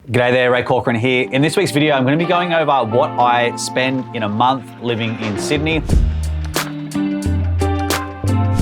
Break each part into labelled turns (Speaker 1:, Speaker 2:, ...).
Speaker 1: G'day there, Ray Corcoran here. In this week's video, I'm going to be going over what I spend in a month living in Sydney.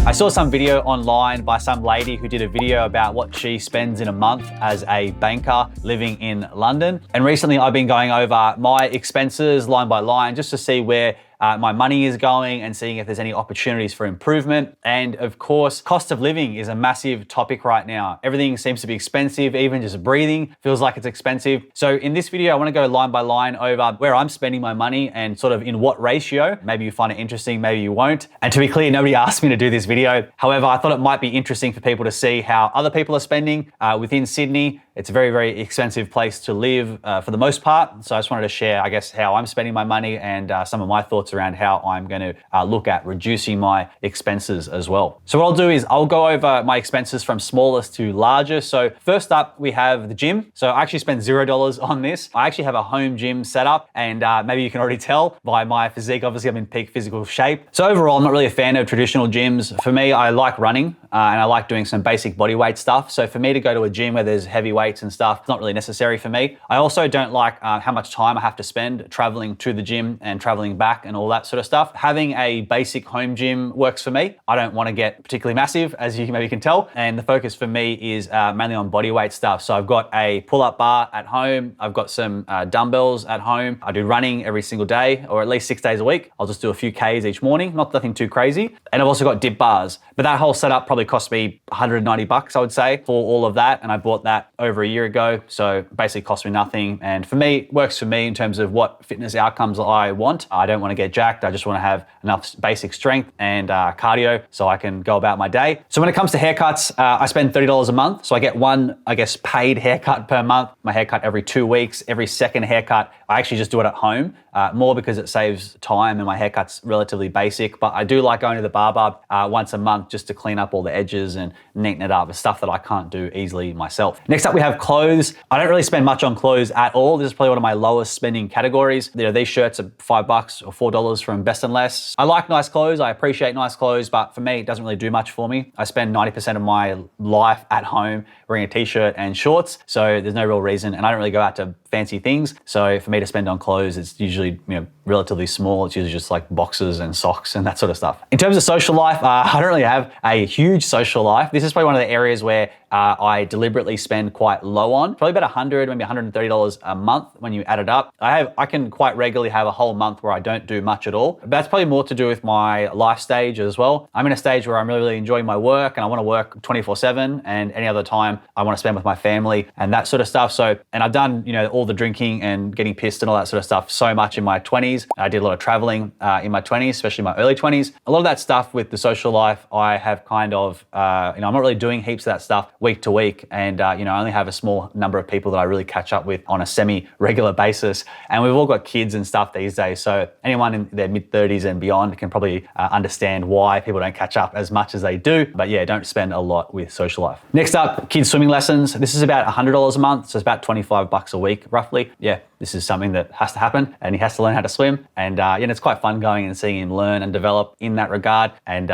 Speaker 1: I saw some video online by some lady who did a video about what she spends in a month as a banker living in London. And recently I've been going over my expenses line by line just to see where my money is going and seeing if there's any opportunities for improvement. And of course, cost of living is a massive topic right now. Everything seems to be expensive, even just breathing feels like it's expensive. So in this video, I want to go line by line over where I'm spending my money and sort of in what ratio. Maybe you find it interesting, maybe you won't. And to be clear, nobody asked me to do this video. However, I thought it might be interesting for people to see how other people are spending within Sydney. It's a very, very expensive place to live for the most part. So I just wanted to share, I guess, how I'm spending my money and some of my thoughts around how I'm going to look at reducing my expenses as well. So what I'll do is I'll go over my expenses from smallest to largest. So first up, we have the gym. So I actually spent $0 on this. I actually have a home gym set up, and maybe you can already tell by my physique. Obviously, I'm in peak physical shape. So overall, I'm not really a fan of traditional gyms. For me, I like running and I like doing some basic body weight stuff. So for me to go to a gym where there's heavy weights and stuff, it's not really necessary for me. I also don't like how much time I have to spend traveling to the gym and traveling back and all that sort of stuff. Having a basic home gym works for me. I don't want to get particularly massive, as you maybe can tell. And the focus for me is mainly on body weight stuff. So I've got a pull-up bar at home. I've got some dumbbells at home. I do running every single day, or at least 6 days a week. I'll just do a few Ks each morning, nothing too crazy. And I've also got dip bars. But that whole setup probably cost me $190, I would say, for all of that. And I bought that over a year ago. So basically cost me nothing. And for me, it works for me in terms of what fitness outcomes I want. I don't want to get jacked. I just want to have enough basic strength and cardio so I can go about my day. So when it comes to haircuts, I spend $30 a month. So I get one, I guess, paid haircut per month. My haircut every 2 weeks. Every second haircut, I actually just do it at home, more because it saves time and my haircut's relatively basic. But I do like going to the barber once a month just to clean up all the edges and neaten it up. It's stuff that I can't do easily myself. Next up, we have clothes. I don't really spend much on clothes at all. This is probably one of my lowest spending categories. You know, these shirts are $5 or $4 from Best and Less. I like nice clothes. I appreciate nice clothes, but for me, it doesn't really do much for me. I spend 90% of my life at home wearing a t-shirt and shorts. So there's no real reason. And I don't really go out to fancy things. So for me to spend on clothes, it's usually, relatively small. It's usually just like boxes and socks and that sort of stuff. In terms of social life, I don't really have a huge social life. This is probably one of the areas where I deliberately spend quite low on, probably about $100, maybe $130 a month when you add it up. I can quite regularly have a whole month where I don't do much at all. But that's probably more to do with my life stage as well. I'm in a stage where I'm really, really enjoying my work and I want to work 24/7, and any other time I want to spend with my family and that sort of stuff. So, and I've done, all the drinking and getting pissed and all that sort of stuff so much in my 20s. I did a lot of traveling in my 20s, especially my early 20s. A lot of that stuff with the social life, I have kind of, I'm not really doing heaps of that stuff week to week. And, I only have a small number of people that I really catch up with on a semi-regular basis. And we've all got kids and stuff these days. So anyone in their mid-30s and beyond can probably understand why people don't catch up as much as they do. But yeah, don't spend a lot with social life. Next up, kids swimming lessons. This is about $100 a month. So it's about $25 a week, roughly. Yeah, this is something that has to happen and he has to learn how to swim. And it's quite fun going and seeing him learn and develop in that regard. And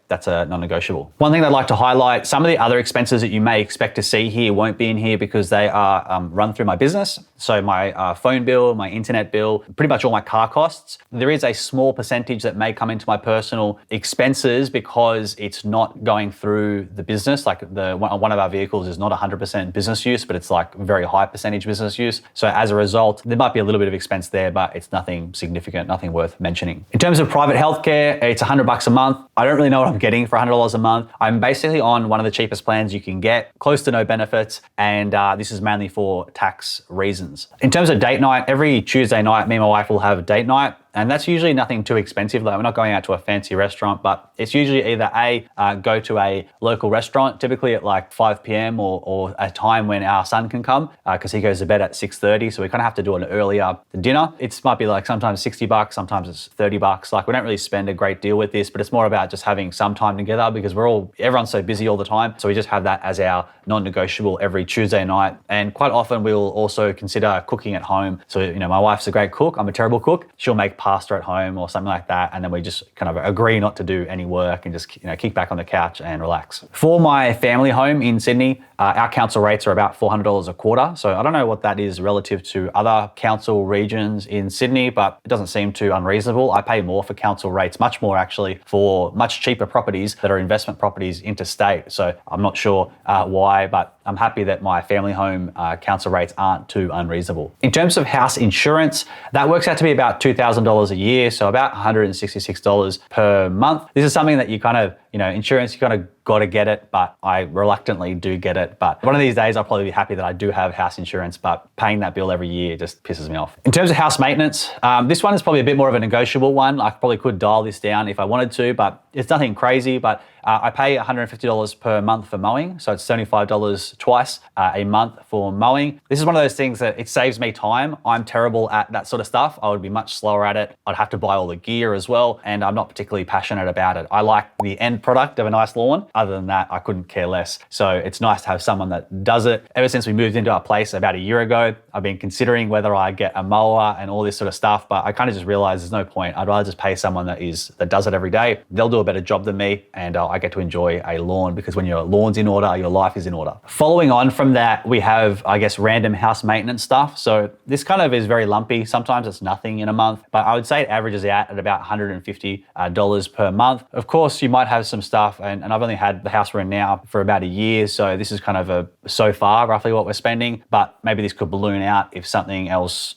Speaker 1: that's a non-negotiable. One thing I'd like to highlight, some of the other expenses that you may expect to see here won't be in here because they are run through my business. So my phone bill, my internet bill, pretty much all my car costs. There is a small percentage that may come into my personal expenses because it's not going through the business. Like one of our vehicles is not 100% business use, but it's like very high percentage business use. So as a result, there might be a little bit of expense there, but it's nothing significant, nothing worth mentioning. In terms of private healthcare, it's $100 a month. I don't really know what I'm getting for $100 a month. I'm basically on one of the cheapest plans you can get, close to no benefits, and this is mainly for tax reasons. In terms of date night, every Tuesday night, me and my wife will have a date night. And that's usually nothing too expensive. Like we're not going out to a fancy restaurant, but it's usually either go to a local restaurant, typically at like 5 p.m. or a time when our son can come because he goes to bed at 6:30. So we kind of have to do an earlier dinner. It might be like sometimes $60, sometimes it's $30. Like we don't really spend a great deal with this, but it's more about just having some time together because everyone's so busy all the time. So we just have that as our non-negotiable every Tuesday night. And quite often we'll also consider cooking at home. So, my wife's a great cook. I'm a terrible cook. She'll make pasta at home or something like that. And then we just kind of agree not to do any work and just, kick back on the couch and relax. For my family home in Sydney, Our council rates are about $400 a quarter. So I don't know what that is relative to other council regions in Sydney, but it doesn't seem too unreasonable. I pay more for council rates, much more actually, for much cheaper properties that are investment properties interstate. So I'm not sure why, but I'm happy that my family home council rates aren't too unreasonable. In terms of house insurance, that works out to be about $2,000 a year, so about $166 per month. This is something that you kind of, insurance, you kind of got to get it, but I reluctantly do get it. But one of these days, I'll probably be happy that I do have house insurance, but paying that bill every year just pisses me off. In terms of house maintenance, this one is probably a bit more of a negotiable one. I probably could dial this down if I wanted to, but it's nothing crazy. But I pay $150 per month for mowing, so it's $75 twice a month for mowing. This is one of those things that it saves me time. I'm terrible at that sort of stuff. I would be much slower at it. I'd have to buy all the gear as well, and I'm not particularly passionate about it. I like the end product of a nice lawn. Other than that, I couldn't care less. So it's nice to have someone that does it. Ever since we moved into our place about a year ago, I've been considering whether I get a mower and all this sort of stuff, but I kind of just realized there's no point. I'd rather just pay someone that does it every day. They'll do a better job than me, and I get to enjoy a lawn, because when your lawn's in order, your life is in order. Following on from that, we have, I guess, random house maintenance stuff. So this kind of is very lumpy. Sometimes it's nothing in a month, but I would say it averages out at about $150 per month. Of course, you might have some stuff, and I've only had the house we're in now for about a year, so this is kind of so far roughly what we're spending, but maybe this could balloon out if something else,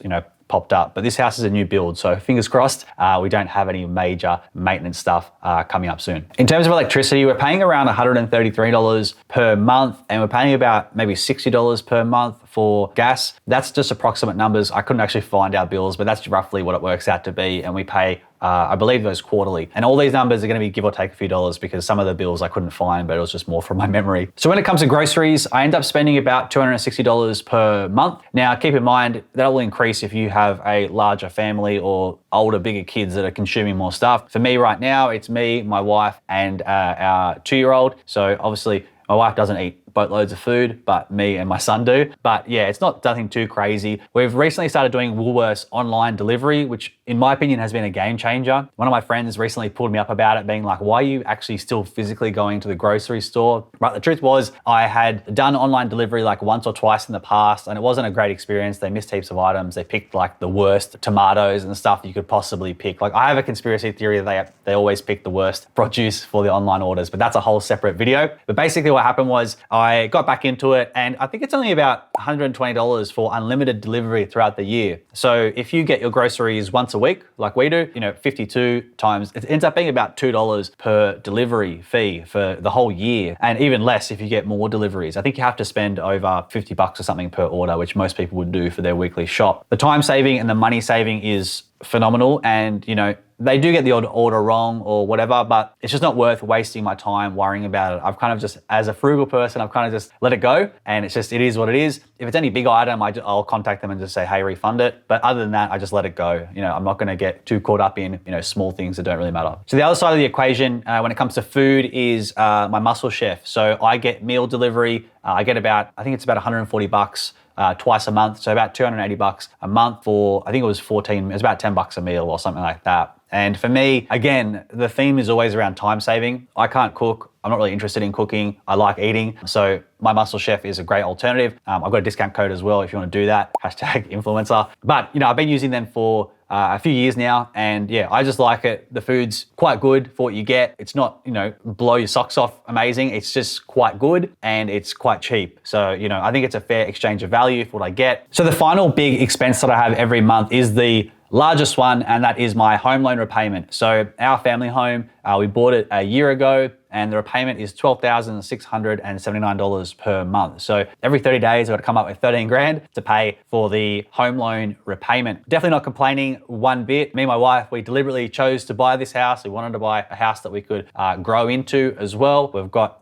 Speaker 1: popped up. But this house is a new build, so fingers crossed we don't have any major maintenance stuff coming up soon. In terms of electricity, we're paying around $133 per month, and we're paying about maybe $60 per month for gas. That's just approximate numbers. I couldn't actually find our bills, but that's roughly what it works out to be, and we pay I believe those quarterly. And all these numbers are going to be give or take a few dollars, because some of the bills I couldn't find, but it was just more from my memory. So when it comes to groceries, I end up spending about $260 per month. Now, keep in mind, that will increase if you have a larger family or older, bigger kids that are consuming more stuff. For me right now, it's me, my wife, and our 2-year-old. So obviously, my wife doesn't eat boatloads of food, but me and my son do. But yeah, it's not nothing too crazy. We've recently started doing Woolworths online delivery, which in my opinion has been a game changer. One of my friends recently pulled me up about it, being like, why are you actually still physically going to the grocery store? But the truth was, I had done online delivery like once or twice in the past, and it wasn't a great experience. They missed heaps of items. They picked like the worst tomatoes and stuff you could possibly pick. Like, I have a conspiracy theory that they always pick the worst produce for the online orders, but that's a whole separate video. But basically what happened was, I got back into it, and I think it's only about $120 for unlimited delivery throughout the year. So if you get your groceries once a week, like we do, 52 times, it ends up being about $2 per delivery fee for the whole year, and even less if you get more deliveries. I think you have to spend over $50 or something per order, which most people would do for their weekly shop. The time saving and the money saving is phenomenal, and they do get the odd order wrong or whatever, but it's just not worth wasting my time worrying about it. I've kind of just, as a frugal person, I've kind of just let it go, and it is what it is. If it's any big item, I'll contact them and just say, hey, refund it. But other than that, I just let it go. I'm not going to get too caught up in small things that don't really matter. So the other side of the equation when it comes to food is my muscle chef. So I get meal delivery. I get I think it's about $140 twice a month, so about $280 a month for, I think it was about $10 a meal or something like that. And for me, again, the theme is always around time saving. I can't cook. I'm not really interested in cooking. I like eating. So my Muscle Chef is a great alternative. I've got a discount code as well if you want to do that, #influencer. But, I've been using them for a few years now, and yeah, I just like it. The food's quite good for what you get. It's not, blow your socks off amazing. It's just quite good, and it's quite cheap. So, I think it's a fair exchange of value for what I get. So the final big expense that I have every month is the largest one, and that is my home loan repayment. So our family home, we bought it a year ago, and the repayment is $12,679 per month. So every 30 days, I've got to come up with 13 grand to pay for the home loan repayment. Definitely not complaining one bit. Me and my wife, we deliberately chose to buy this house. We wanted to buy a house that we could grow into as well. We've got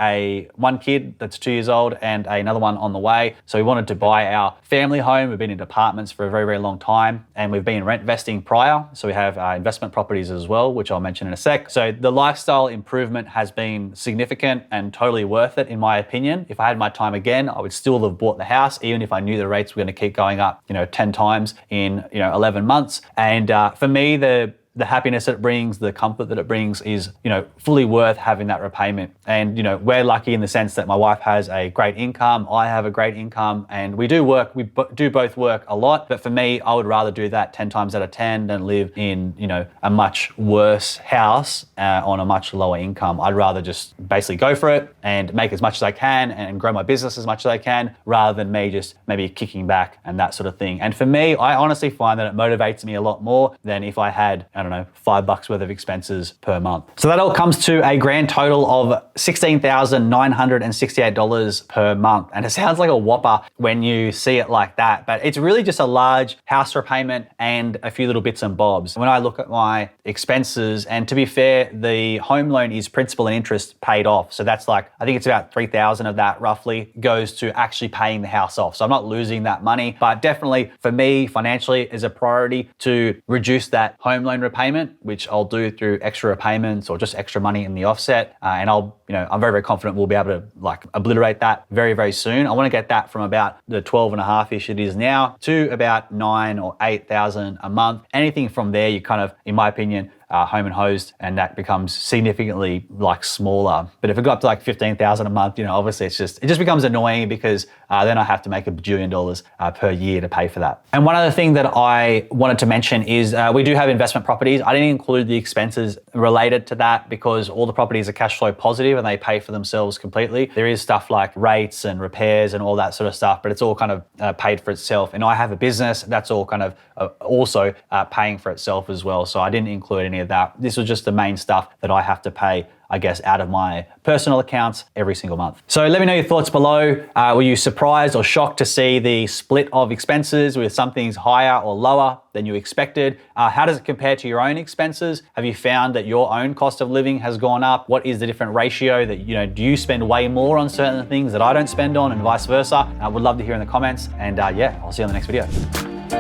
Speaker 1: one kid that's 2 years old and another one on the way. So we wanted to buy our family home. We've been in apartments for a very, very long time, and we've been rent investing prior. So we have investment properties as well, which I'll mention in a sec. So the lifestyle improvement has been significant and totally worth it, in my opinion. If I had my time again, I would still have bought the house, even if I knew the rates were going to keep going up, 10 times in, 11 months. And for me, the the happiness that it brings, the comfort that it brings is, you know, fully worth having that repayment. And, you know, we're lucky in the sense that my wife has a great income, I have a great income, and we do both work a lot. But for me, I would rather do that 10 times out of 10 than live in, you know, a much worse house on a much lower income. I'd rather just basically go for it and make as much as I can and grow my business as much as I can, rather than me just maybe kicking back and that sort of thing. And for me, I honestly find that it motivates me a lot more than if I had, I don't know, $5 worth of expenses per month. So that all comes to a grand total of $16,968 per month. And it sounds like a whopper when you see it like that, but it's really just a large house repayment and a few little bits and bobs. When I look at my expenses, and to be fair, the home loan is principal and interest paid off. So that's like, I think it's about 3,000 of that roughly goes to actually paying the house off. So I'm not losing that money, but definitely for me financially is a priority to reduce that home loan repayment, which I'll do through extra repayments or just extra money in the offset. And I'm very, very confident we'll be able to like obliterate that very, very soon. I want to get that from about the 12 and a half-ish it is now to about 9 or 8,000 a month. Anything from there, you kind of, in my opinion, home and hosed, and that becomes significantly like smaller. But if it got up to like 15,000 a month, you know, obviously it just becomes annoying because then I have to make $1 bajillion per year to pay for that. And one other thing that I wanted to mention is we do have investment properties. I didn't include the expenses related to that because all the properties are cash flow positive and they pay for themselves completely. There is stuff like rates and repairs and all that sort of stuff, but it's all kind of paid for itself. And I have a business that's all kind of also paying for itself as well. So I didn't include any of that. This was just the main stuff that I have to pay, I guess, out of my personal accounts every single month. So let me know your thoughts below. Were you surprised or shocked to see the split of expenses with some things higher or lower than you expected? How does it compare to your own expenses? Have you found that your own cost of living has gone up? What is the different ratio that, you know, do you spend way more on certain things that I don't spend on and vice versa? I would love to hear in the comments. And yeah, I'll see you on the next video.